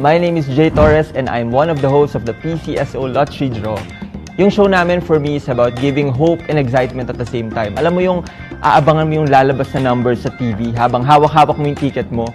My name is Jay Torres and I'm one of the hosts of the PCSO Lottery Draw. Yung show namin for me is about giving hope and excitement at the same time. Alam mo yung aabangan mo yung lalabas na numbers sa TV habang hawak-hawak mo yung ticket mo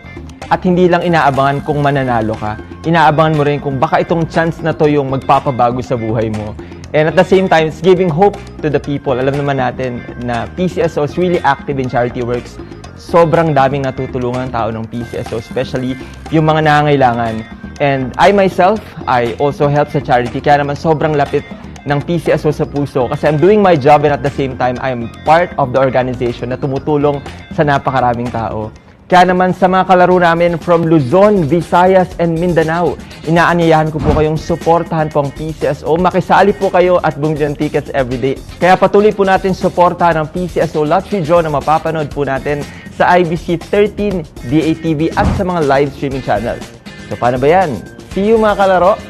at hindi lang inaabangan kung mananalo ka. Inaabangan mo rin kung baka itong chance na to yung magpapabago sa buhay mo. And at the same time, it's giving hope to the people. Alam naman natin na PCSO is really active in charity works. Sobrang daming natutulungan ng tao ng PCSO, especially yung mga nangangailangan. And I myself, I also help sa charity. Kaya naman sobrang lapit ng PCSO sa puso kasi I'm doing my job and at the same time, I'm part of the organization na tumutulong sa napakaraming tao. Kaya naman sa mga kalaro namin from Luzon, Visayas, and Mindanao, inaanyayahan ko po kayong suportahan po ang PCSO. Makisali po kayo at bumili ng tickets everyday. Kaya patuloy po natin suportahan ang PCSO Lottery Draw na mapapanood po natin sa IBC 13, DATV at sa mga live streaming channels. So paano ba yan? See you mga kalaro!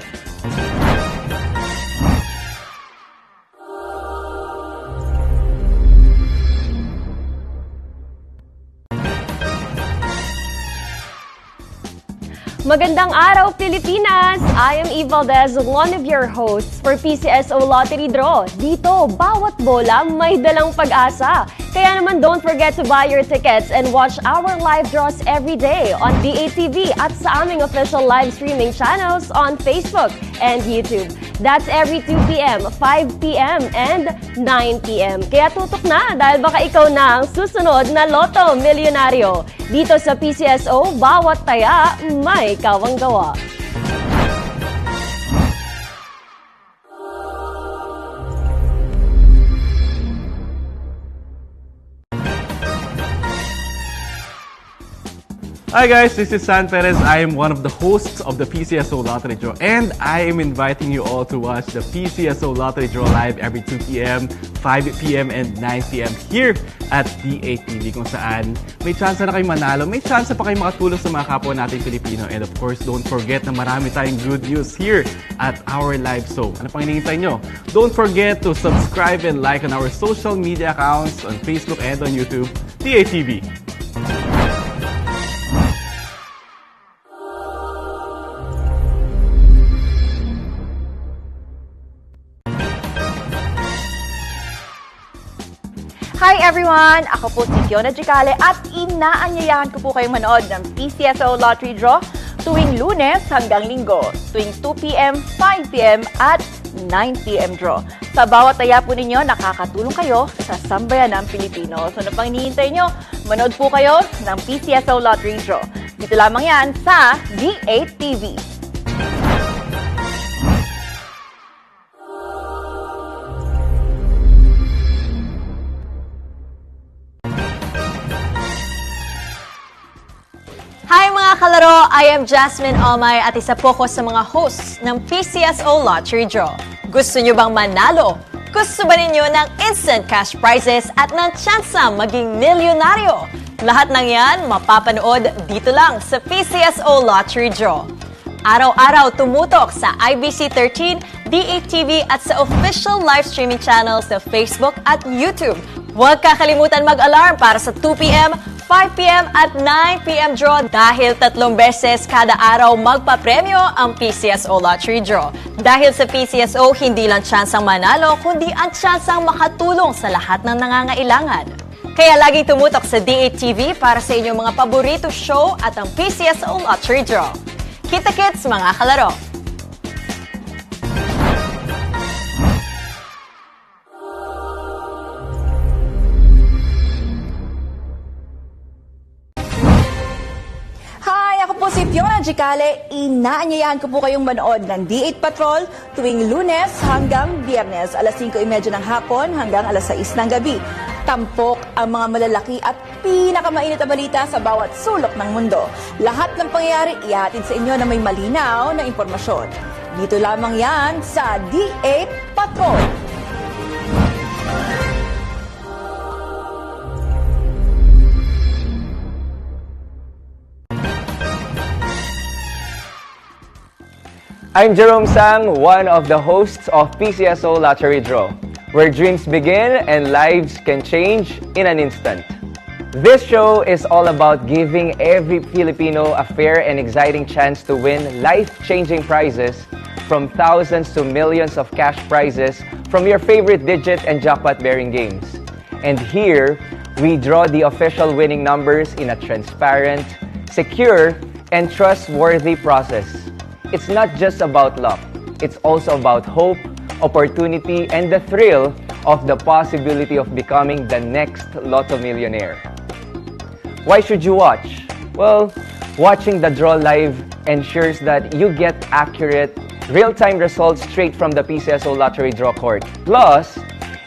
Magandang araw, Pilipinas! I am Eve Valdez, one of your hosts for PCSO Lottery Draw. Dito, bawat bola may dalang pag-asa. Kaya naman don't forget to buy your tickets and watch our live draws every day on DATV at sa aming official live streaming channels on Facebook and YouTube. That's every 2 p.m., 5 p.m., and 9 p.m. Kaya tutok na dahil baka ikaw na ang susunod na Lotto Milyonaryo. Dito sa PCSO, bawat taya may kawang-gawa. Hi guys, this is San Perez. I am one of the hosts of the PCSO Lottery Draw and I am inviting you all to watch the PCSO Lottery Draw live every 2 p.m., 5 p.m. and 9 p.m. here at DATV kung saan may chance na kayo manalo, may chance pa kayo makatulong sa mga kapwa nating Pilipino and of course, don't forget na marami tayong good news here at our live show. Ano pang hinihintay nyo? Don't forget to subscribe and like on our social media accounts on Facebook and on YouTube, DATV. Hi everyone! Ako po si Fiona Gicale at inaanyayahan ko po kayong manood ng PCSO Lottery Draw tuwing Lunes hanggang Linggo, tuwing 2 p.m., 5 p.m. at 9 p.m. draw. Sa bawat taya po ninyo, nakakatulong kayo sa sambayan ng Pilipino. So ano pang hinihintay nyo? Manood po kayo ng PCSO Lottery Draw. Dito lamang yan sa DATV. Hi mga kalaro! I am Jasmine Almay at isa po ko sa mga hosts ng PCSO Lottery Draw. Gusto nyo bang manalo? Gusto ba ninyo ng instant cash prizes at ng tsansa maging milyonaryo? Lahat ng yan mapapanood dito lang sa PCSO Lottery Draw. Araw-araw tumutok sa IBC 13, DATV at sa official live streaming channels sa Facebook at YouTube. Huwag kakalimutan mag-alarm para sa 2 p.m., 5 p.m. at 9 p.m. draw dahil 3 beses kada araw magpapremyo ang PCSO Lottery Draw. Dahil sa PCSO, hindi lang tsansang manalo, kundi ang tsansang makatulong sa lahat ng nangangailangan. Kaya laging tumutok sa DATV para sa inyong mga paborito show at ang PCSO Lottery Draw. Kita-kits mga kalaro! Si Fiona Gicale, inaanyayahan ko po kayong manood ng D8 Patrol tuwing Lunes hanggang Biyernes, alas 5:30 ng hapon hanggang alas 6 ng gabi. Tampok ang mga malalaki at pinakamainit na balita sa bawat sulok ng mundo. Lahat ng pangyayari ihatid sa inyo na may malinaw na impormasyon. Dito lamang yan sa D8 Patrol. I'm Jerome Sang, one of the hosts of PCSO Lottery Draw, where dreams begin and lives can change in an instant. This show is all about giving every Filipino a fair and exciting chance to win life-changing prizes, from thousands to millions of cash prizes from your favorite digit and jackpot-bearing games. And here, we draw the official winning numbers in a transparent, secure, and trustworthy process. It's not just about luck. It's also about hope, opportunity, and the thrill of the possibility of becoming the next Lotto millionaire. Why should you watch? Well, watching the draw live ensures that you get accurate, real-time results straight from the PCSO Lottery Draw Court. Plus,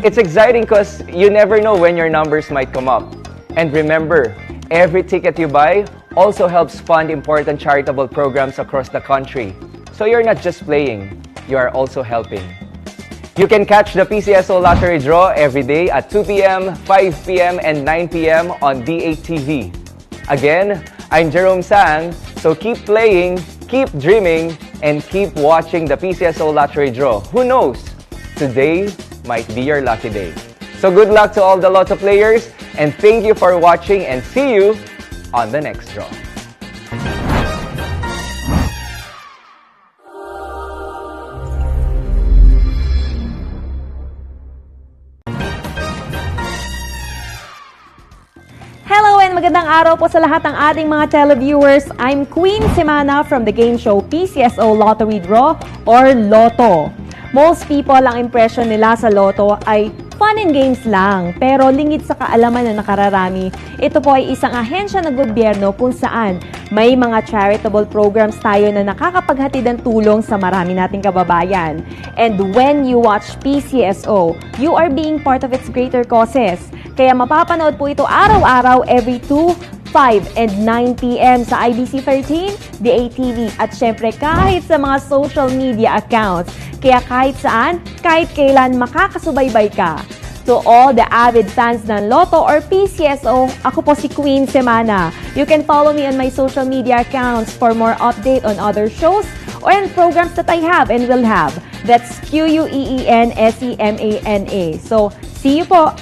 it's exciting because you never know when your numbers might come up. And remember, every ticket you buy also helps fund important charitable programs across the country. So you're not just playing, you are also helping. You can catch the PCSO Lottery Draw every day at 2 p.m., 5 p.m., and 9 p.m. on D8TV. Again, I'm Jerome Sang, so keep playing, keep dreaming, and keep watching the PCSO Lottery Draw. Who knows? Today might be your lucky day. So good luck to all the Lotto players, and thank you for watching, and see you on the next draw. Hello and magandang araw po sa lahat ng ating mga televiewers. I'm Queen Semana from the game show PCSO Lottery Draw or Lotto. Most people, ang impression nila sa Lotto ay fun and games lang, pero lingid sa kaalaman na nakararami. Ito po ay isang ahensya ng gobyerno kung saan may mga charitable programs tayo na nakakapaghatid ng tulong sa marami nating kababayan. And when you watch PCSO, you are being part of its greater causes. Kaya mapapanood po ito araw-araw every 2, 5, and 9 p.m. sa IBC 13, DATV, at syempre kahit sa mga social media accounts. Kaya kahit saan, kahit kailan makakasubaybay ka. To all the avid fans ng Lotto or PCSO, ako po si Queen Semana. You can follow me on my social media accounts for more update on other shows or on programs that I have and will have. That's QUEENSEMANA. So, see you po!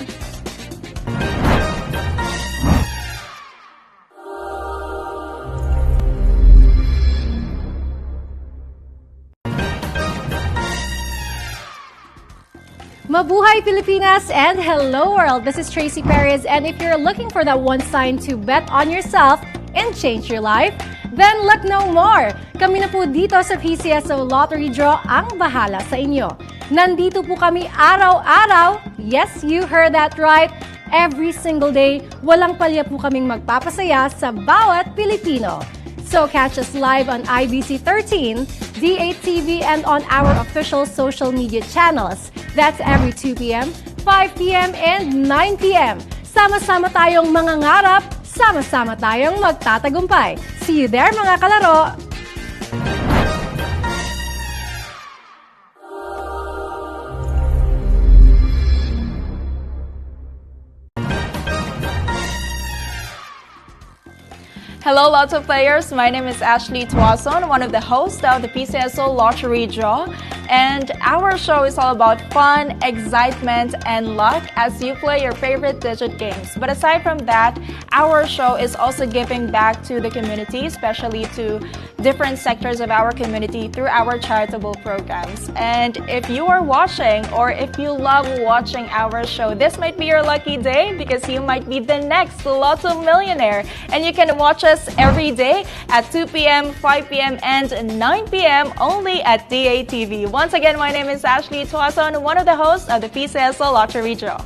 Mabuhay Pilipinas and hello world! This is Tracy Perez, and if you're looking for that one sign to bet on yourself and change your life, then look no more! Kami na po dito sa PCSO Lottery Draw ang bahala sa inyo. Nandito po kami araw-araw, yes, you heard that right, every single day, walang palya po kaming magpapasaya sa bawat Pilipino. So catch us live on IBC 13, D8TV, and on our official social media channels. That's every 2 p.m., 5 p.m., and 9 p.m. Sama-sama tayong mangangarap, sama-sama tayong magtatagumpay. See you there mga kalaro! Hello, Lotto players. My name is Ashley Tuason, one of the hosts of the PCSO Lottery Draw. And our show is all about fun, excitement, and luck as you play your favorite digit games. But aside from that, our show is also giving back to the community, especially to different sectors of our community through our charitable programs. And if you are watching or if you love watching our show, this might be your lucky day because you might be the next Lotto millionaire. And you can watch us every day at 2 p.m., 5 p.m., and 9 p.m. only at DATV. Once again, my name is Ashley Tuason, one of the hosts of the PCSO Lottery Draw.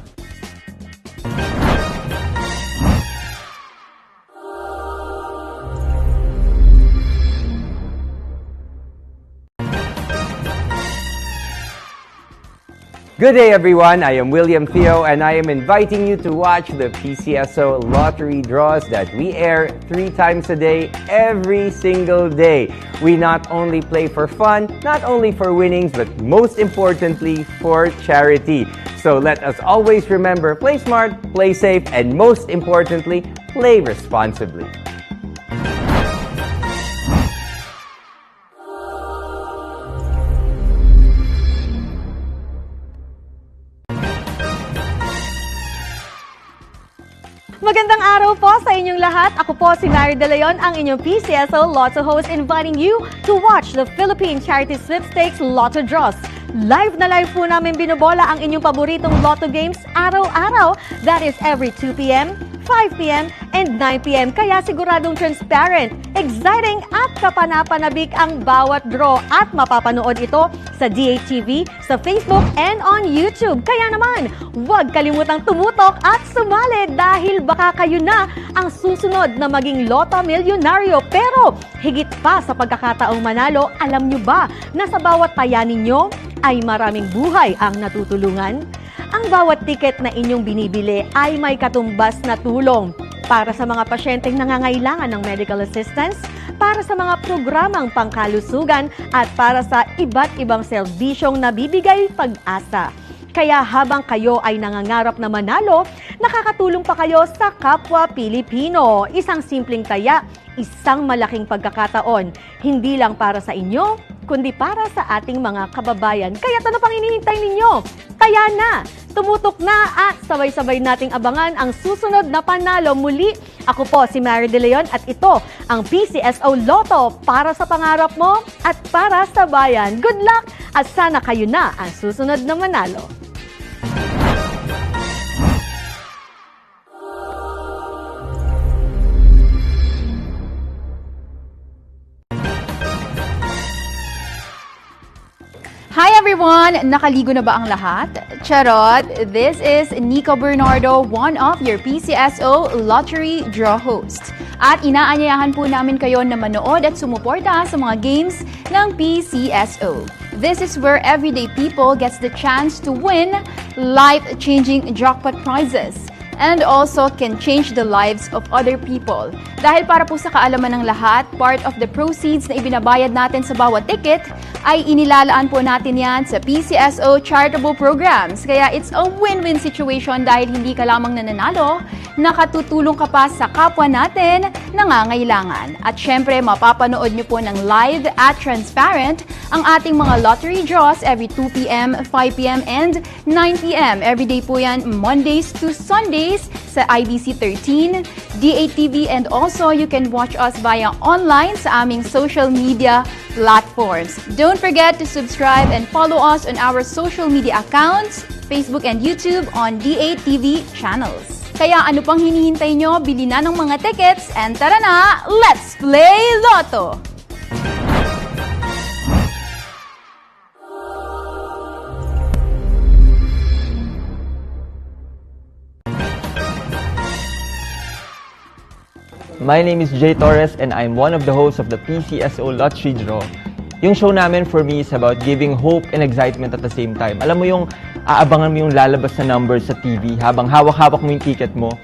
Good day everyone, I am William Theo and I am inviting you to watch the PCSO Lottery Draws that we air 3 times a day, every single day. We not only play for fun, not only for winnings, but most importantly for charity. So let us always remember, play smart, play safe, and most importantly, play responsibly. Magandang araw po sa inyong lahat. Ako po si Mary De Leon, ang inyong PCSO Lotto host, inviting you to watch the Philippine Charity Sweepstakes Lotto Draws. Live na live po namin binobola ang inyong paboritong Lotto games araw-araw. That is every 2 p.m., 5 p.m., and 9 p.m. Kaya siguradong transparent, exciting at kapanapanabik ang bawat draw at mapapanood ito sa DATV, sa Facebook, and on YouTube. Kaya naman, huwag kalimutang tumutok at sumali dahil baka kayo na ang susunod na maging Lotto Milyonaryo. Pero higit pa sa pagkakataong manalo, alam nyo ba na sa bawat taya ninyo ay maraming buhay ang natutulungan? Ang bawat tiket na inyong binibili ay may katumbas na tulong para sa mga pasyenteng nangangailangan ng medical assistance, para sa mga programang pangkalusugan at para sa iba't ibang serbisyong nabibigay pag-asa. Kaya habang kayo ay nangangarap na manalo, nakakatulong pa kayo sa kapwa Pilipino. Isang simpleng taya, isang malaking pagkakataon. Hindi lang para sa inyo, kundi para sa ating mga kababayan. Kaya ano pang hinihintay ninyo? Kaya na! Tumutok na at sabay-sabay nating abangan ang susunod na panalo. Muli, ako po si Mary De Leon at ito ang PCSO Lotto para sa pangarap mo at para sa bayan. Good luck at sana kayo na ang susunod na manalo. Hi everyone! Nakaligo na ba ang lahat? Charot! This is Nico Bernardo, one of your PCSO Lottery Draw hosts. At inaanyayahan po namin kayo na manood at sumuporta sa mga games ng PCSO. This is where everyday people gets the chance to win life-changing jackpot prizes and also can change the lives of other people. Dahil para po sa kaalaman ng lahat, part of the proceeds na ibinabayad natin sa bawat ticket ay inilalaan po natin yan sa PCSO charitable programs. Kaya it's a win-win situation dahil hindi ka lamang nananalo, nakatutulong ka pa sa kapwa natin nangangailangan. At syempre, mapapanood nyo po ng live at transparent ang ating mga lottery draws every 2 p.m., 5 p.m., and 9 p.m. Every day po yan, Mondays to Sundays sa IBC 13, DATV, and also you can watch us via online sa aming social media platforms. Don't forget to subscribe and follow us on our social media accounts, Facebook and YouTube on DATV channels. Kaya ano pang hinihintay nyo? Bili na ng mga tickets and tara na, let's play Lotto! My name is Jay Torres and I'm one of the hosts of the PCSO Lottery Draw. Yung show namin for me is about giving hope and excitement at the same time. Alam mo yung aabangan mo yung lalabas na numbers sa TV habang hawak-hawak mo yung ticket mo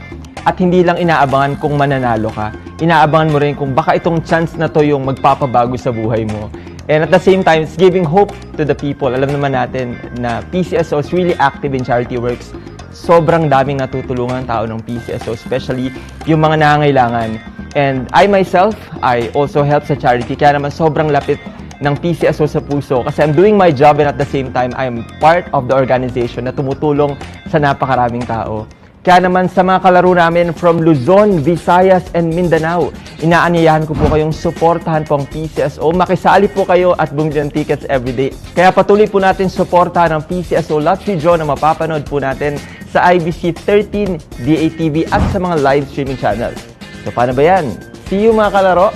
at hindi lang inaabangan kung mananalo ka. Inaabangan mo rin kung baka itong chance na to yung magpapabago sa buhay mo. And at the same time, it's giving hope to the people. Alam naman natin na PCSO is really active in charity works. Sobrang daming natutulungan ng tao ng PCSO, especially yung mga nangangailangan. And I myself, I also help sa charity. Kaya naman sobrang lapit ng PCSO sa puso kasi I'm doing my job and at the same time, I'm part of the organization na tumutulong sa napakaraming tao. Kaya naman sa mga kalaro namin from Luzon, Visayas, and Mindanao, inaanyayahan ko po kayong suportahan po ang PCSO. Makisali po kayo at bumili ng tickets everyday. Kaya patuloy po natin suportahan ang PCSO Lottery Draw na mapapanood po natin sa IBC 13, DATV at sa mga live streaming channels. So paano ba yan? See you mga kalaro!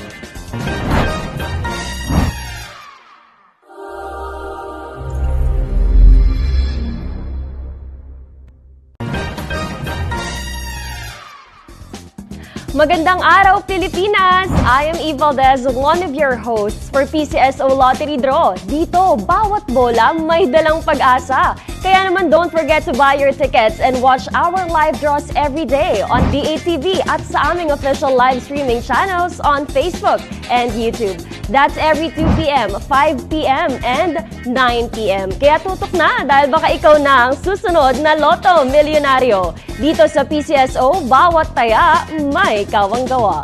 Magandang araw, Pilipinas! I am Eve Valdez, one of your hosts for PCSO Lottery Draw. Dito, bawat bola may dalang pag-asa. Kaya naman don't forget to buy your tickets and watch our live draws every day on DATV at sa aming official live streaming channels on Facebook and YouTube. That's every 2 p.m., 5 p.m., and 9 p.m. Kaya tutok na dahil baka ikaw na ang susunod na Lotto Milyonaryo. Dito sa PCSO, bawat taya may kawang-gawa.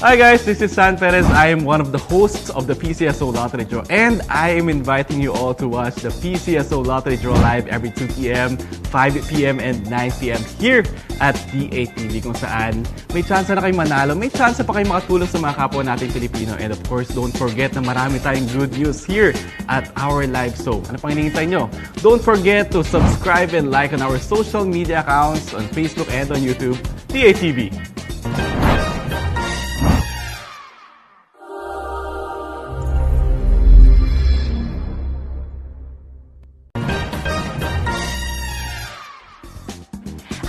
Hi guys, this is San Perez. I am one of the hosts of the PCSO Lottery Draw, and I am inviting you all to watch the PCSO Lottery Draw live every 2 p.m., 5 p.m., and 9 p.m. here at D8TV, kung saan may chance na kayo manalo, may chance pa kayo makatulong sa mga kapwa natin Pilipino. And of course, don't forget na marami tayong good news here at our live show. Ano pang hinihintay nyo? Don't forget to subscribe and like on our social media accounts on Facebook and on YouTube, D8TV.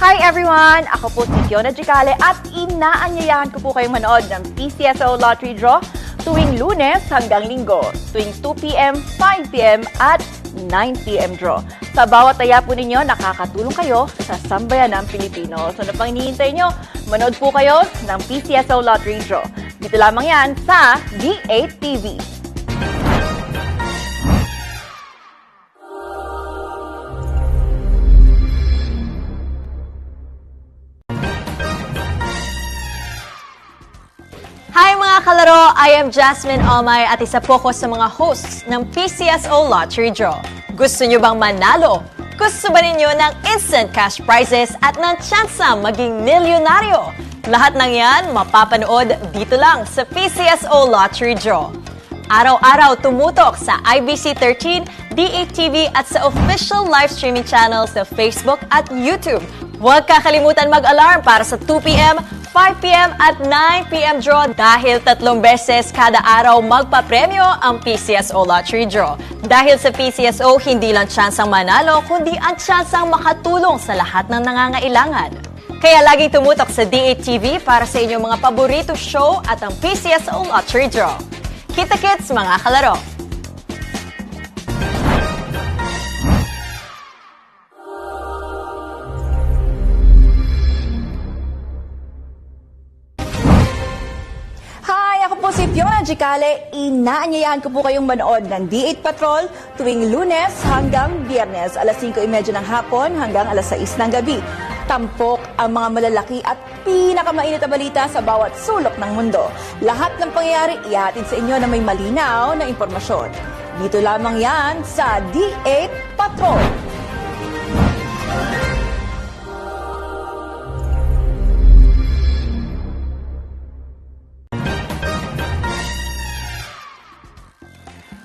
Hi everyone! Ako po si Fiona Gicale at inaanyayahan ko po kayong manood ng PCSO Lottery Draw tuwing Lunes hanggang Linggo, tuwing 2 p.m., 5 p.m. at 9 p.m. draw. Sa bawat taya po ninyo, nakakatulong kayo sa sambayan ng Pilipino. So ano pang hinihintay nyo? Manood po kayo ng PCSO Lottery Draw. Dito lamang yan sa D8TV. Hi mga kalaro! I am Jasmine Omay at isa po ko sa mga hosts ng PCSO Lottery Draw. Gusto nyo bang manalo? Gusto ba ninyo ng instant cash prizes at ng tsansang maging milyonaryo? Lahat ng yan mapapanood dito lang sa PCSO Lottery Draw. Araw-araw tumutok sa IBC 13, D8TV at sa official live streaming channels sa Facebook at YouTube. Huwag kakalimutan mag-alarm para sa 2 p.m., 5 p.m. at 9 p.m. draw dahil 3 beses kada araw magpapremyo ang PCSO Lottery Draw. Dahil sa PCSO, hindi lang tsansang manalo, kundi ang tsansang makatulong sa lahat ng nangangailangan. Kaya laging tumutok sa D8TV para sa inyong mga paborito show at ang PCSO Lottery Draw. Kita-kits mga kalaro! Ako po si Fiona Gicale, inaanyayahan ko po kayong manood ng D8 Patrol tuwing Lunes hanggang Biyernes, alas 5:30 ng hapon hanggang alas 6 ng gabi. Tampok ang mga malalaki at pinakamainit na balita sa bawat sulok ng mundo. Lahat ng pangyayari ihatid sa inyo na may malinaw na impormasyon. Dito lamang yan sa D8 Patrol.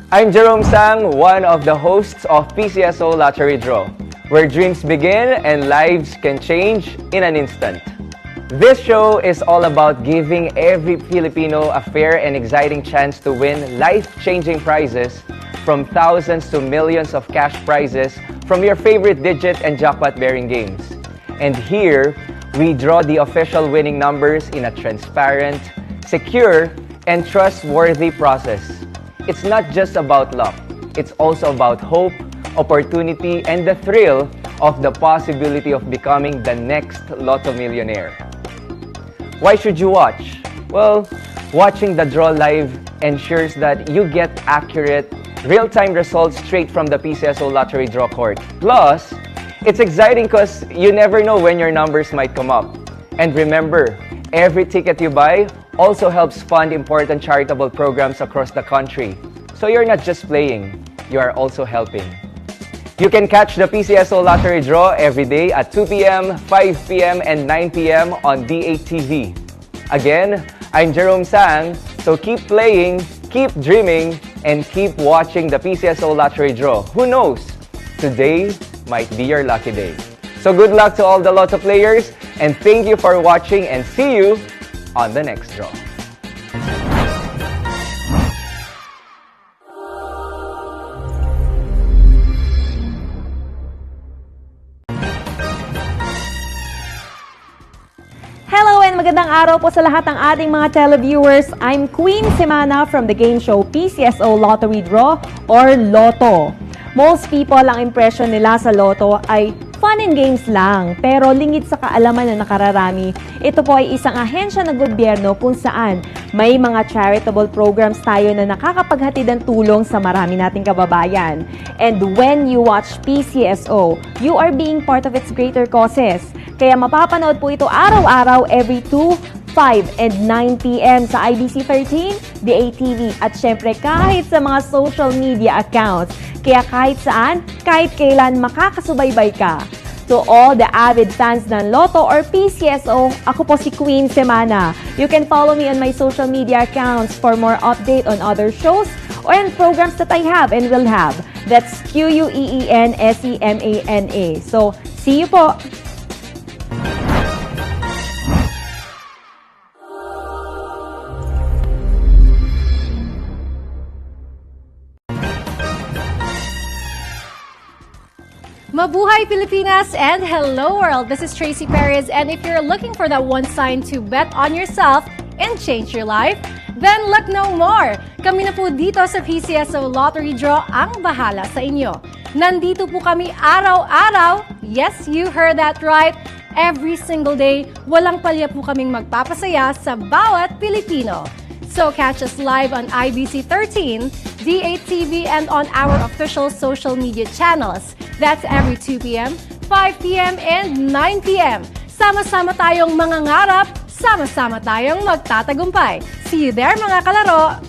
I'm Jerome Sang, one of the hosts of PCSO Lottery Draw, where dreams begin and lives can change in an instant. This show is all about giving every Filipino a fair and exciting chance to win life-changing prizes, from thousands to millions of cash prizes from your favorite digit and jackpot-bearing games. And here, we draw the official winning numbers in a transparent, secure, and trustworthy process. It's not just about luck. It's also about hope, opportunity, and the thrill of the possibility of becoming the next Lotto millionaire. Why should you watch? Well, watching the draw live ensures that you get accurate, real-time results straight from the PCSO Lottery Draw Court. Plus, it's exciting because you never know when your numbers might come up. And remember, every ticket you buy also helps fund important charitable programs across the country. So you're not just playing, you are also helping. You can catch the PCSO Lottery Draw every day at 2 p.m., 5 p.m., and 9 p.m. on D8TV. Again, I'm Jerome Sang, so keep playing, keep dreaming, and keep watching the PCSO Lottery Draw. Who knows? Today might be your lucky day. So good luck to all the Lotto players, and thank you for watching, and see you on the next draw. Hello and magandang araw po sa lahat ng ating mga televiewers. I'm Queen Semana from the game show PCSO Lottery Draw or Lotto. Most people, ang impression nila sa Lotto ay fun and games lang, pero lingid sa kaalaman na nakararami. Ito po ay isang ahensya ng gobyerno kung saan may mga charitable programs tayo na nakakapaghatid ng tulong sa marami nating kababayan. And when you watch PCSO, you are being part of its greater causes. Kaya mapapanood po ito araw-araw every 2, 5 and 9 p.m. sa IBC 13, DATV at syempre kahit sa mga social media accounts. Kaya kahit saan, kahit kailan makakasubaybay ka. To all the avid fans ng Lotto or PCSO, ako po si Queen Semana. You can follow me on my social media accounts for more update on other shows or on programs that I have and will have. That's QUEENSEMANA. So, see you po! Mabuhay Pilipinas and hello world! This is Tracy Perez, and if you're looking for that one sign to bet on yourself and change your life, then look no more! Kami na po dito sa PCSO Lottery Draw ang bahala sa inyo. Nandito po kami araw-araw, yes, you heard that right, every single day, walang palya po kaming magpapasaya sa bawat Pilipino. So catch us live on IBC 13, DATV, and on our official social media channels. That's every 2 p.m., 5 p.m., and 9 p.m. Sama-sama tayong mangangarap, sama-sama tayong magtatagumpay. See you there, mga kalaro!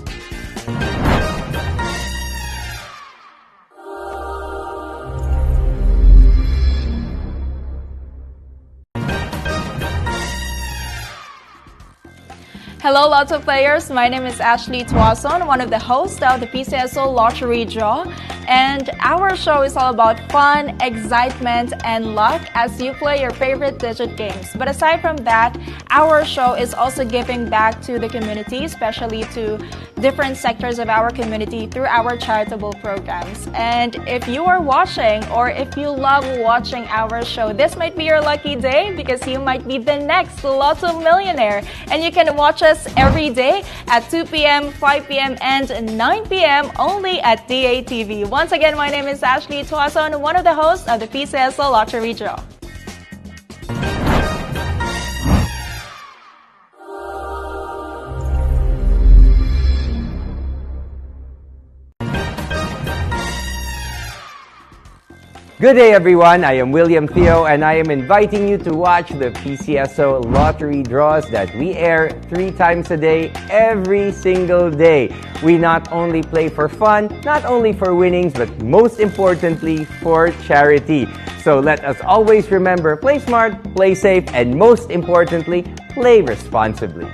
Hello, Lotto players. My name is Ashley Tuason, one of the hosts of the PCSO Lottery Draw. And our show is all about fun, excitement, and luck as you play your favorite digit games. But aside from that, our show is also giving back to the community, especially to different sectors of our community through our charitable programs. And if you are watching or if you love watching our show, this might be your lucky day because you might be the next Lotto millionaire. And you can watch us every day at 2 p.m., 5 p.m., and 9 p.m. only at DATV. Once again, my name is Ashley Tuason, one of the hosts of the PCSO Lottery Draw. Good day, everyone. I am William Theo, and I am inviting you to watch the PCSO Lottery Draws that we air 3 times a day, every single day. We not only play for fun, not only for winnings, but most importantly, for charity. So let us always remember, play smart, play safe, and most importantly, play responsibly.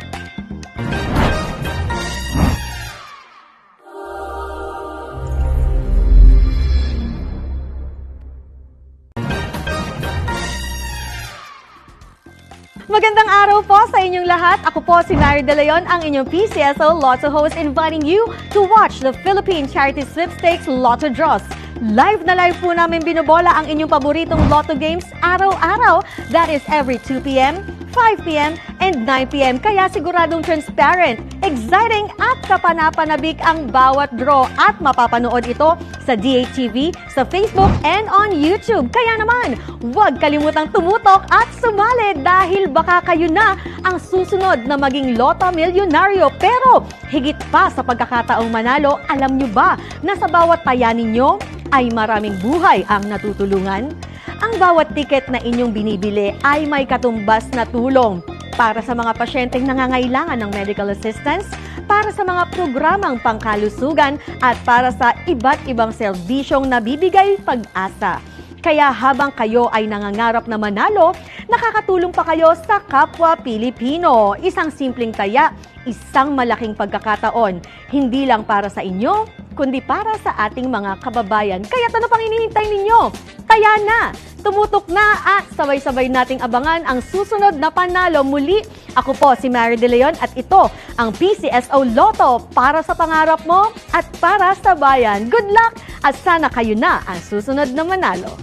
Magandang araw po sa inyong lahat. Ako po si Mary De Leon, ang inyong PCSO Lotto host, inviting you to watch the Philippine Charity Sweepstakes Lotto Draws. Live na live po namin binobola ang inyong paboritong Lotto games araw-araw. That is every 2 p.m., 5 p.m., and 9 p.m. Kaya siguradong transparent, exciting at kapanapanabik ang bawat draw at mapapanood ito sa DATV, sa Facebook, and on YouTube. Kaya naman, huwag kalimutang tumutok at sumali dahil baka kayo na ang susunod na maging Lotto Milyonaryo. Pero higit pa sa pagkakataong manalo, alam nyo ba na sa bawat taya ninyo ay maraming buhay ang natutulungan? Ang bawat tiket na inyong binibili ay may katumbas na tulong para sa mga pasyenteng nangangailangan ng medical assistance, para sa mga programang pangkalusugan, at para sa iba't ibang serbisyong nabibigay pag-asa. Kaya habang kayo ay nangangarap na manalo, nakakatulong pa kayo sa kapwa Pilipino. Isang simpleng taya, isang malaking pagkakataon. Hindi lang para sa inyo, kundi para sa ating mga kababayan. Kaya ano pang hinihintay ninyo? Taya na! Tumutok na at sabay-sabay nating abangan ang susunod na panalo. Muli, ako po si Mary De Leon at ito ang PCSO Lotto para sa pangarap mo at para sa bayan. Good luck at sana kayo na ang susunod na manalo.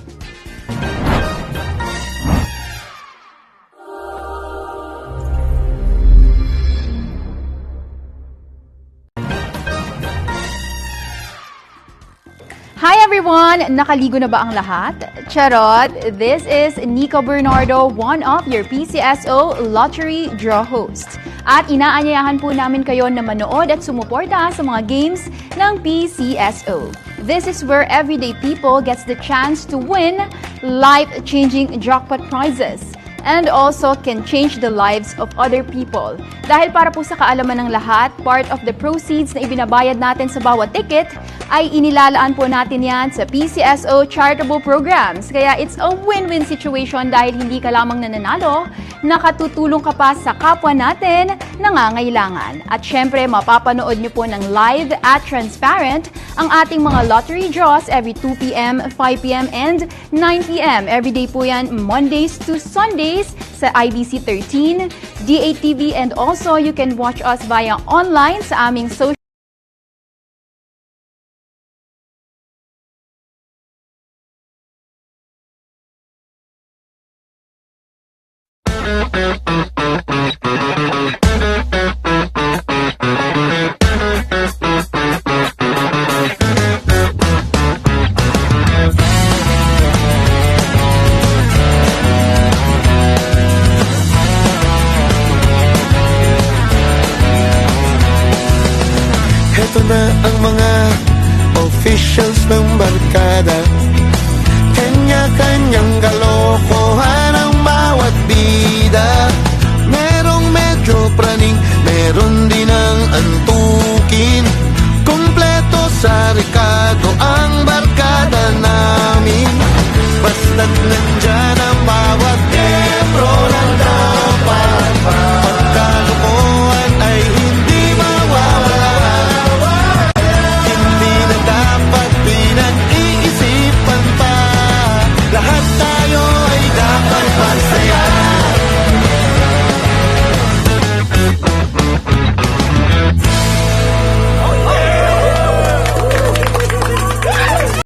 Hi everyone! Nakaligo na ba ang lahat? Charot! This is Nico Bernardo, one of your PCSO Lottery Draw hosts. At inaanyayahan po namin kayo na manood at sumuporta sa mga games ng PCSO. This is where everyday people gets the chance to win life-changing jackpot prizes. and also can change the lives of other people. Dahil para po sa kaalaman ng lahat, part of the proceeds na ibinabayad natin sa bawat ticket ay inilalaan po natin yan sa PCSO charitable programs. Kaya it's a win-win situation dahil hindi ka lamang nananalo, nakatutulong ka pa sa kapwa natin nangangailangan. At syempre, mapapanood nyo po ng live at transparent ang ating mga lottery draws every 2 p.m., 5 p.m., and 9 p.m. Every day po yan, Mondays to Sundays sa IBC 13, DATV, and also you can watch us via online sa aming social Heto na ang mga officials ng barkada, kanya-kanyang galaw.